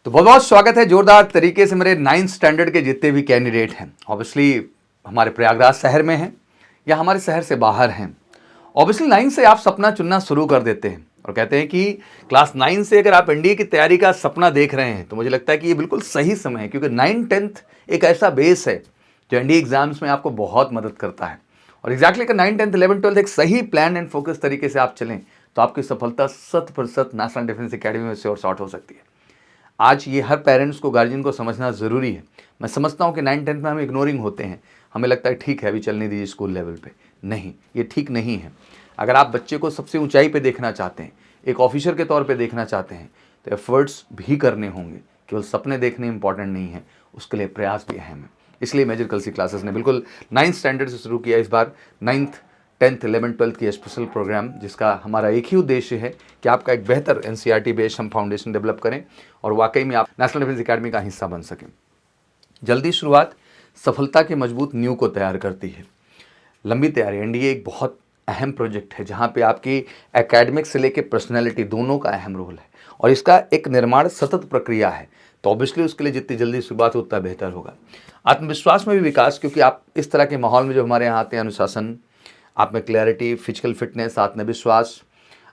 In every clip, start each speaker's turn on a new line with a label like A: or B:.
A: तो बहुत बहुत स्वागत है जोरदार तरीके से मेरे 9th स्टैंडर्ड के जितने भी कैंडिडेट हैं, ऑब्वियसली हमारे प्रयागराज शहर में हैं या हमारे शहर से बाहर हैं। ऑब्वियसली 9 से आप सपना चुनना शुरू कर देते हैं और कहते हैं कि क्लास 9 से अगर आप एनडीए की तैयारी का सपना देख रहे हैं तो मुझे लगता है कि ये बिल्कुल सही समय है, क्योंकि 9th 10th एक ऐसा बेस है जो एनडीए एग्जाम्स में आपको बहुत मदद करता है। और एग्जैक्टली अगर 9th 10th 11th 12th एक सही प्लान एंड फोकस तरीके से आप चलें तो आपकी सफलता 100% नेशनल डिफेंस अकेडमी में से और शॉर्ट हो सकती है। आज ये हर पेरेंट्स को, गार्जियन को समझना ज़रूरी है। मैं समझता हूँ कि 9th 10th में हम इग्नोरिंग होते हैं, हमें लगता है ठीक है अभी चलने दीजिए स्कूल लेवल पे। नहीं, ये ठीक नहीं है। अगर आप बच्चे को सबसे ऊंचाई पे देखना चाहते हैं, एक ऑफिसर के तौर पे देखना चाहते हैं, तो एफर्ट्स भी करने होंगे। केवल सपने देखने इंपॉर्टेंट नहीं है, उसके लिए प्रयास भी अहम है। इसलिए मेजर कलसी क्लासेस ने बिल्कुल 9th स्टैंडर्ड से शुरू किया इस बार 9th 10th 11th 12th की स्पेशल प्रोग्राम, जिसका हमारा एक ही उद्देश्य है कि आपका एक बेहतर एनसीईआरटी बेस्ड हम फाउंडेशन डेवलप करें और वाकई में आप नेशनल डिफेंस अकेडमी का हिस्सा बन सकें। जल्दी शुरुआत सफलता के मजबूत नींव को तैयार करती है। लंबी तैयारी, एनडीए एक बहुत अहम प्रोजेक्ट है जहाँ पे आपकी एकेडमिक से लेकर पर्सनैलिटी दोनों का अहम रोल है और इसका एक निर्माण सतत प्रक्रिया है। तो ऑब्वियसली उसके लिए जितनी जल्दी शुरुआत हो उतना बेहतर होगा। आत्मविश्वास में भी विकास, क्योंकि आप इस तरह के माहौल में जो हमारे यहाँ आते हैं, अनुशासन, आप में क्लैरिटी, फिजिकल फिटनेस, आत्मविश्वास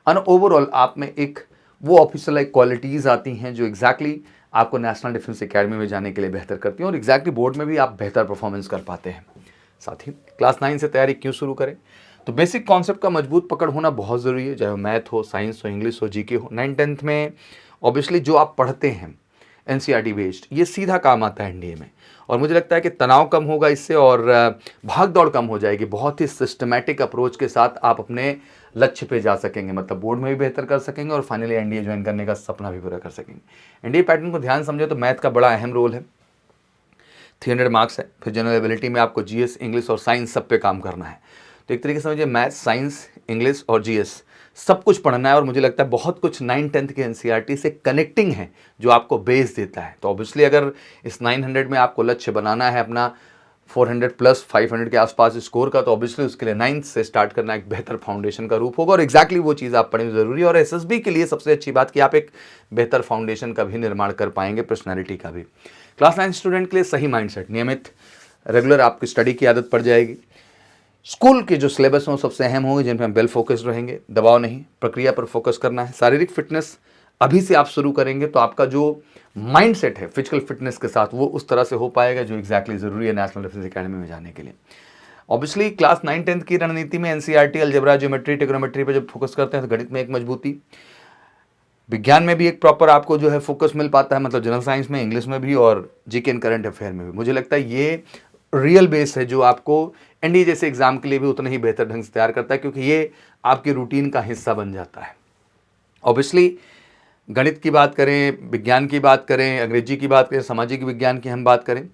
A: और ओवरऑल आप में एक वो ऑफिशियल लाइक क्वालिटीज़ आती हैं जो एग्जैक्टली आपको नेशनल डिफेंस अकेडमी में जाने के लिए बेहतर करती हैं और एग्जैक्टली बोर्ड में भी आप बेहतर परफॉर्मेंस कर पाते हैं। साथ ही क्लास 9 से तैयारी क्यों शुरू करें, तो बेसिक कॉन्सेप्ट का मजबूत पकड़ होना बहुत ज़रूरी है, चाहे वो मैथ हो, साइंस हो, इंग्लिश हो, जीके हो। 9th 10th में ऑब्वियसली जो आप पढ़ते हैं एनसीईआरटी बेस्ड, ये सीधा काम आता है एनडीए में और मुझे लगता है कि तनाव कम होगा इससे और भाग दौड़ कम हो जाएगी। बहुत ही सिस्टमैटिक अप्रोच के साथ आप अपने लक्ष्य पे जा सकेंगे, मतलब बोर्ड में भी बेहतर कर सकेंगे और फाइनली एनडीए ज्वाइन करने का सपना भी पूरा कर सकेंगे। एनडीए पैटर्न को ध्यान समझे तो मैथ का बड़ा अहम रोल है, 300 मार्क्स है। फिर जनरल एबिलिटी में आपको जीएस, इंग्लिश और साइंस सब पे काम करना है। तो एक तरीके से समझिए मैथ, साइंस, इंग्लिश और जीएस सब कुछ पढ़ना है और मुझे लगता है बहुत कुछ 9th 10th के एनसीईआरटी से कनेक्टिंग है जो आपको बेस देता है। तो ऑब्वियसली अगर इस 900 में आपको लक्ष्य बनाना है अपना 400 प्लस 500 के आसपास स्कोर का, तो ऑब्वियसली उसके लिए 9th से स्टार्ट करना एक बेहतर फाउंडेशन का रूप होगा और एग्जैक्टली वो चीज़ आप पढ़नी ज़रूरी है। और एसएसबी के लिए सबसे अच्छी बात कि आप एक बेहतर फाउंडेशन का भी निर्माण कर पाएंगे, पर्सनैलिटी का भी। क्लास 9 स्टूडेंट के लिए सही माइंडसेट, नियमित रेगुलर आपकी स्टडी की आदत पड़ जाएगी। स्कूल के जो सिलेबस हों सबसे अहम होंगे, जिन पर हम वेल फोकस्ड रहेंगे, दबाव नहीं, प्रक्रिया पर फोकस करना है। शारीरिक फिटनेस अभी से आप शुरू करेंगे तो आपका जो माइंडसेट है फिजिकल फिटनेस के साथ वो उस तरह से हो पाएगा जो एग्जैक्टली ज़रूरी है नेशनल डिफेंस अकेडमी में जाने के लिए। ऑब्वियसली क्लास 9 10th की रणनीति में एनसीईआरटी, अलजेब्रा, ज्योमेट्री, ट्रिग्नोमेट्री पर जब फोकस करते हैं तो गणित में एक मजबूती, विज्ञान में भी एक प्रॉपर आपको जो है फोकस मिल पाता है, मतलब जनरल साइंस में, इंग्लिश में भी और जीके एंड करंट अफेयर में भी। मुझे लगता है ये रियल बेस है जो आपको एनडीए जैसे एग्जाम के लिए भी उतना ही बेहतर ढंग से तैयार करता है, क्योंकि ये आपकी रूटीन का हिस्सा बन जाता है। ऑब्वियसली गणित की बात करें, विज्ञान की बात करें, अंग्रेजी की बात करें, सामाजिक विज्ञान की हम बात करें,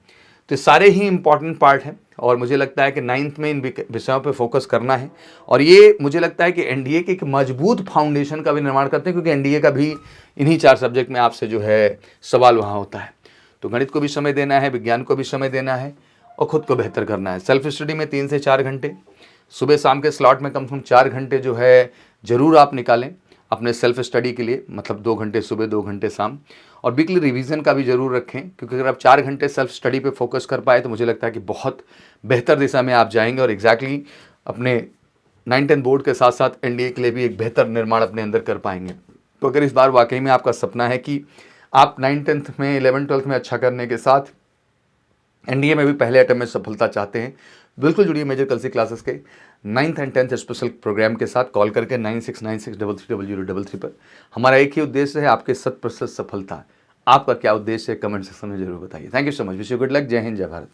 A: तो सारे ही इंपॉर्टेंट पार्ट हैं और मुझे लगता है कि 9th में इन विषयों पे फोकस करना है और ये मुझे लगता है कि एनडीए के एक मजबूत फाउंडेशन का भी निर्माण करते हैं, क्योंकि एनडीए का भी इन्हीं 4 सब्जेक्ट में आपसे जो है सवाल वहाँ होता है। तो गणित को भी समय देना है, विज्ञान को भी समय देना है और ख़ुद को बेहतर करना है। सेल्फ स्टडी में 3 से 4 घंटे, सुबह शाम के स्लॉट में कम से कम 4 घंटे जो है ज़रूर आप निकालें अपने सेल्फ स्टडी के लिए, मतलब 2 घंटे सुबह, 2 घंटे शाम। और वीकली रिवीजन का भी ज़रूर रखें, क्योंकि अगर आप 4 घंटे सेल्फ स्टडी पे फोकस कर पाए तो मुझे लगता है कि बहुत बेहतर दिशा में आप जाएंगे और एग्जैक्टली अपने 9th 10th बोर्ड के साथ साथ एनडीए के लिए भी एक बेहतर निर्माण अपने अंदर कर पाएंगे। तो अगर इस बार वाकई में आपका सपना है कि आप 9th 10th में, 11th 12th में अच्छा करने के साथ एनडीए में भी पहले अटेम्प्ट में सफलता चाहते हैं, बिल्कुल जुड़िए मेजर कलसी क्लासेस के 9th and 10th special programme के साथ। कॉल करके 9696330033 पर। हमारा एक ही उद्देश्य है, आपके 100% सफलता। आपका क्या उद्देश्य है कमेंट सेक्शन में जरूर बताइए। Thank you so much, wish you good luck. जय हिंद, जय भारत।